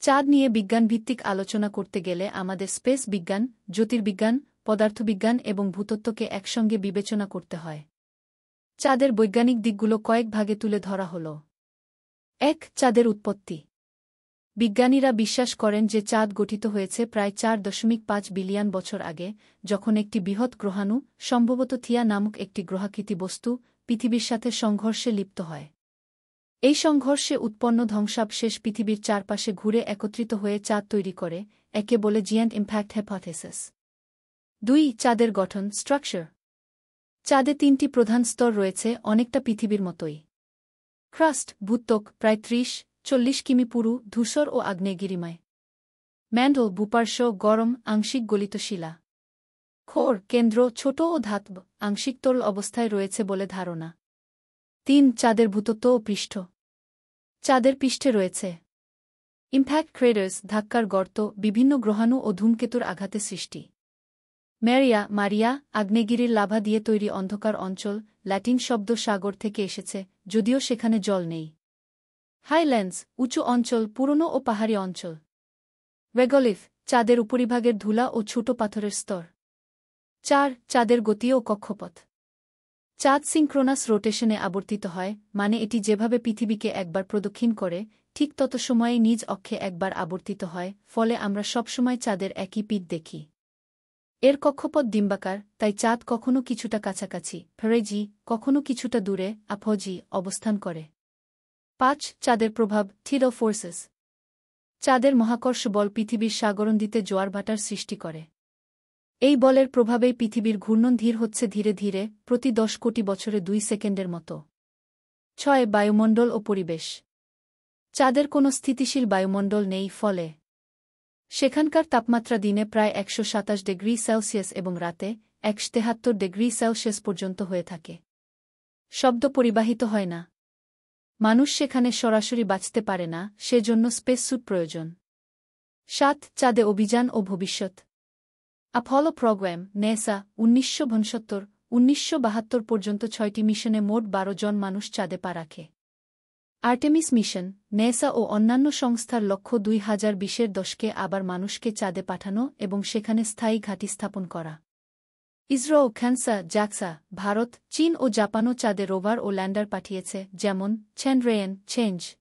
চাঁদ নিয়ে বিজ্ঞানভিত্তিক আলোচনা করতে গেলে আমাদের স্পেস বিজ্ঞান, জ্যোতির্বিজ্ঞান, পদার্থবিজ্ঞান এবং ভূতত্ত্বকে একসঙ্গে বিবেচনা করতে হয়। চাঁদের বৈজ্ঞানিক দিকগুলো কয়েক ভাগে তুলে ধরা হল। ১. চাঁদের উৎপত্তি। বিজ্ঞানীরা বিশ্বাস করেন যে চাঁদ গঠিত হয়েছে প্রায় ৪.৫ বিলিয়ন বছর আগে, যখন একটি বৃহৎ গ্রহাণু, সম্ভবত থিয়া নামক একটি গ্রহাকৃতি বস্তু, পৃথিবীর সাথে সংঘর্ষে লিপ্ত হয়। এই সংঘর্ষে উৎপন্ন ধ্বংসাবশেষ পৃথিবীর চারপাশে ঘুরে একত্রিত হয়ে চাঁদ তৈরি করে, একে বলে জিয়ান্ট ইম্প্যাক্ট হাইপোথিসিস। ২. চাঁদের গঠন, স্ট্রাকচার। চাঁদে ৩টি প্রধান স্তর রয়েছে, অনেকটা পৃথিবীর মতোই। ক্রাস্ট, ভূত্বক, প্রায় ৩০-৪০ কিমি পুরু, ধূসর ও আগ্নেয়গিরিময়। ম্যান্টল, ভূপার্শ্ব, গরম, আংশিক গলিত শিলা। কোর, কেন্দ্র, ছোট ও ধাতব, আংশিক তরল অবস্থায় রয়েছে বলে ধারণা। ৩. চাঁদের ভূতত্ত্ব ও পৃষ্ঠ। চাঁদের পৃষ্ঠে রয়েছে ইম্প্যাক্ট ক্রেটার্স, ধাক্কার গর্ত, বিভিন্ন গ্রহাণু ও ধূমকেতুর আঘাতে সৃষ্টি। মারিয়া, আগ্নেয়গিরির লাভা দিয়ে তৈরি অন্ধকার অঞ্চল, ল্যাটিন শব্দ সাগর থেকে এসেছে, যদিও সেখানে জল নেই। হাইল্যান্ডস, উঁচু অঞ্চল, পুরনো ও পাহাড়ি অঞ্চল। রেগলিফ, চাঁদের উপরিভাগের ধুলা ও ছোট পাথরের স্তর। ৪. চাঁদের গতি ও কক্ষপথ। চাঁদ সিঙ্ক্রোনাস রোটেশনে আবর্তিত হয়, মানে এটি যেভাবে পৃথিবীকে একবার প্রদক্ষিণ করে, ঠিক তত সময়ে নিজ অক্ষে একবার আবর্তিত হয়, ফলে আমরা সবসময় চাঁদের একই পিঠ দেখি। এর কক্ষপথ ডিম্বাকার, তাই চাঁদ কখনো কিছুটা কাছাকাছি, ফেরেজি, কখনো কিছুটা দূরে, আপোজি, অবস্থান করে। ৫. চাঁদের প্রভাব, থিডল ফোর্সেস। চাঁদের মহাকর্ষ বল পৃথিবীর সাগরনদীতে জোয়ার-ভাটার সৃষ্টি করে। এই বলের প্রভাবেই পৃথিবীর ঘূর্ণন ধীর হচ্ছে ধীরে ধীরে, প্রতি ১০ কোটি বছরে ২ সেকেন্ডের মতো। ৬. বায়ুমণ্ডল ও পরিবেশ। চাঁদের কোনো স্থিতিশীল বায়ুমণ্ডল নেই, ফলে সেখানকার তাপমাত্রা দিনে প্রায় ১২৭ ডিগ্রি সেলসিয়াস এবং রাতে ১৭৩ ডিগ্রি সেলসিয়াস পর্যন্ত হয়ে থাকে। শব্দ পরিবাহিত হয় না। মানুষ সেখানে সরাসরি বাঁচতে পারে না, সেজন্য স্পেস স্যুট প্রয়োজন। ৭. চাঁদে অভিযান ও ভবিষ্যৎ। অ্যাপোলো প্রোগ্রাম, নেসা, ১৯৬৯-১৯৭২ পর্যন্ত ৬টি মিশনে মোট ১২ জন মানুষ চাঁদে পা রাখে। আর্টেমিস মিশন, নেসা ও অন্যান্য সংস্থার লক্ষ্য ২০২০-এর দশকে আবার মানুষকে চাঁদে পাঠানো এবং সেখানে স্থায়ী ঘাঁটি স্থাপন করা। ইসরো, খ্যানসা, জাক্সা, ভারত, চীন ও জাপানও চাঁদে রোভার ও ল্যান্ডার পাঠিয়েছে, যেমন চন্দ্রায়ন, চেঞ্জ।